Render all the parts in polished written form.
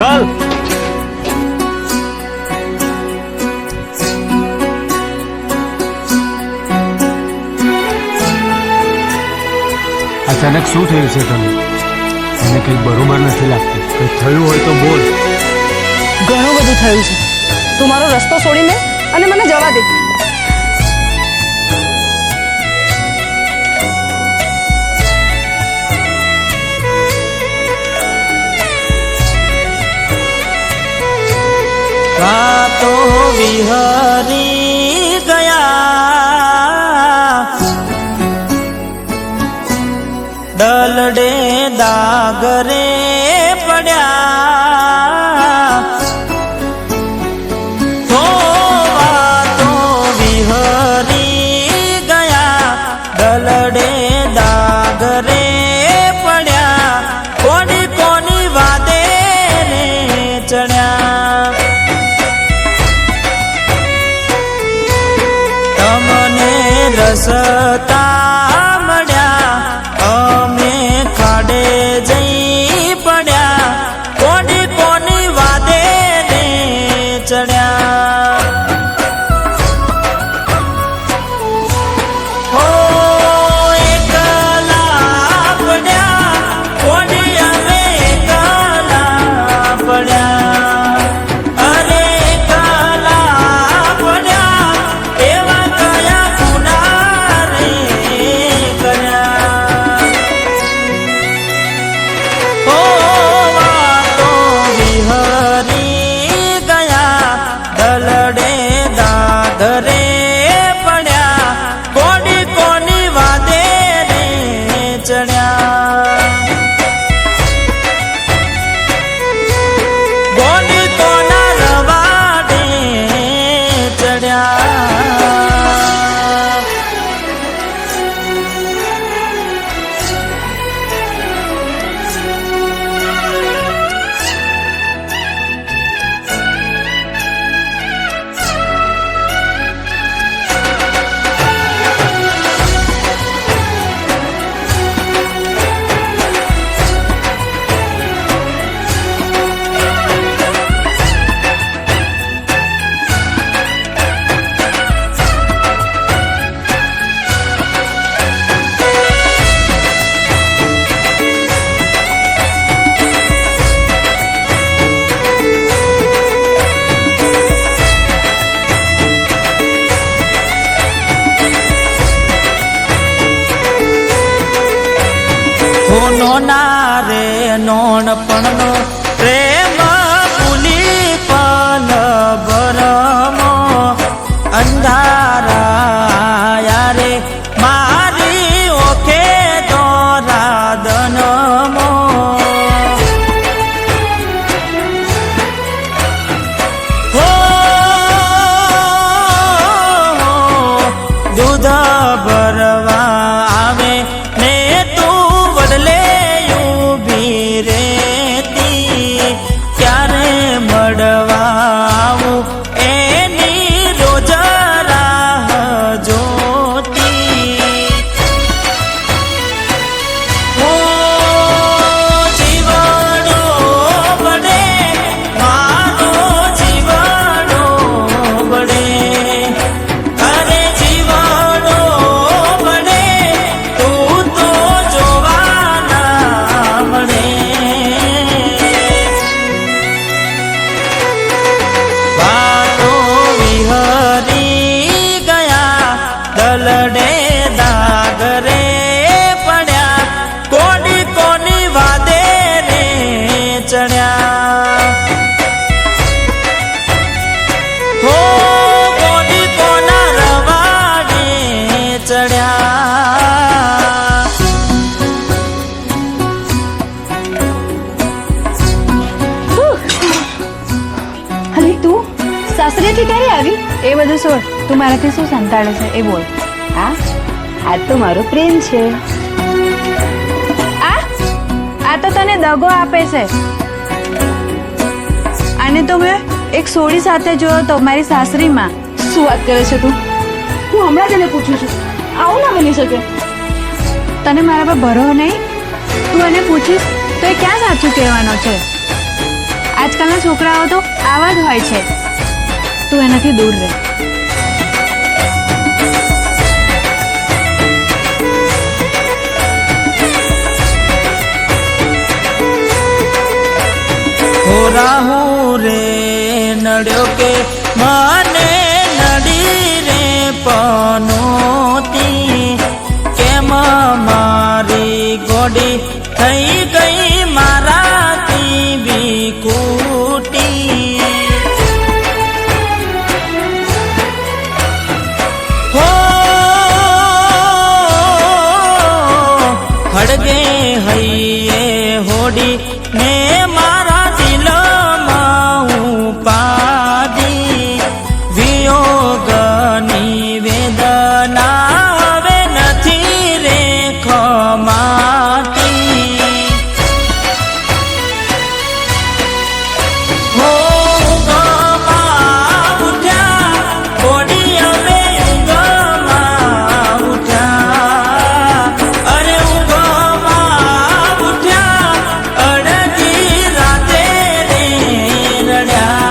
ચાલ અચાનક શું થયું છે તને? મને કંઈક બરોબર નથી લાગતું. કંઈક થયું હોય તો બોલ. ઘણું બધું થયું છે. તું મારો રસ્તો છોડીને અને મને જવા દે. તો વિહરી ગયા દલડે દાગરે પડ્યા તો વિહરી ગયા દલડે દાગરે પડ્યા કોની કોની વાદે રે ચડ્યા રસતા મળ્યા અમે ખાડે જઈ પડ્યા કોની કોની વાદે ને ચડ્યા હો એકલા પડ્યા કોની અમે એકલા પડ્યા અરે એકલા પડ્યા એવા કયા ઘરે પડ્યા કોની કોની વાદે રે ચડ્યા કોની કોના રવાડે ચડ્યા ના રે નોણપણનો પ્રેમ ભૂલી પલ ભરમો અંધારા યારે મારી ઓખે દોરા દનમો હો દૂધ ભરવા આવે ને બદલે ઉભી રેતી ક્યારે મળવા આવું એની રોજ રાહ જોતી ઓ જીવડો બડે મારો જીવડો બડે અરે જીવડો બડે તું તો દલડે દાગરે પડ્યા કોની કોની વાદે રે ચડ્યા હો કોની કોના રવાડે ચડ્યા અરે તું સાસરેથી ક્યારે આવી? એ બધું છોડ, તું મારાથી શું સંતાડે છે એ બોલ. આ તો મારો પ્રેમ છે. આ તો તને દગો આપે છે. અને તો મેં એક સોડી સાથે જોયો તો મારી સાસરીમાં. શું વાત કરે છે તું? હું હમણાં જ એને પૂછું છું. આવું ના બની શકે. તને મારા પર ભરોસો નહીં? તું એને પૂછીશ તો એ ક્યાં સાચું કહેવાનો છે? આજકાલના છોકરાઓ તો આવા જ હોય છે. તું એનાથી દૂર રહે. હો રાહુ રે નડ્યો કે મને નડી રે પનોતી, કેમ મારી ગોડી થઈ ગઈ મારાથી વિકુટી. હો હડગે હૈયે હોડી ને મારા દિલમાં ઉપાડી, વિયોગની વેદના હવે નથી રે ખમાતી. હો ઊંઘમાં ઉઠ્યા હોડી હવે ઊંઘમાં ઉઠ્યા, અરે ઊંઘમાં ઉઠ્યા અડધી રાતે રે રડ્યા.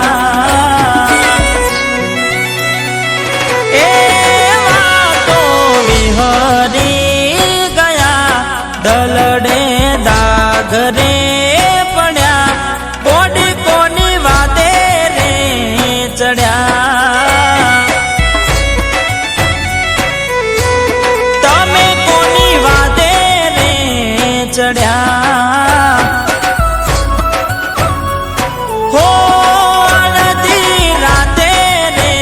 એવા તો વિહરી ગયા દલડે દાગ રે પડ્યા, કોડી કોની વાદે રે ચડ્યા. તમે કોની વાદે રે ચડ્યા. હો અડધી રાતે રે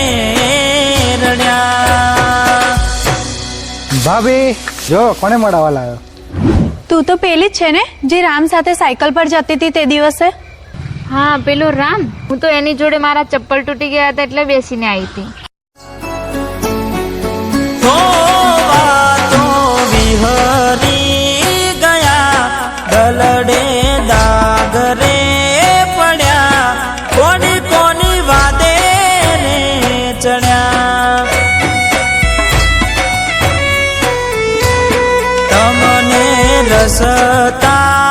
રડ્યા. ભાભી જો કોને મળવા લાવ્યો? તું તો પેલી જ છે ને જે રામ સાથે સાયકલ પર જતી હતી તે દિવસે? હા, પેલો રામ. હું તો એની જોડે મારા ચપ્પલ તૂટી ગયા હતા એટલે બેસીને આવી હતી. હો વાતો વિહરી ગયા દલડે દાગ રે પડ્યા, કોની કોની વાદે રે ચડ્યા. તમને રસતા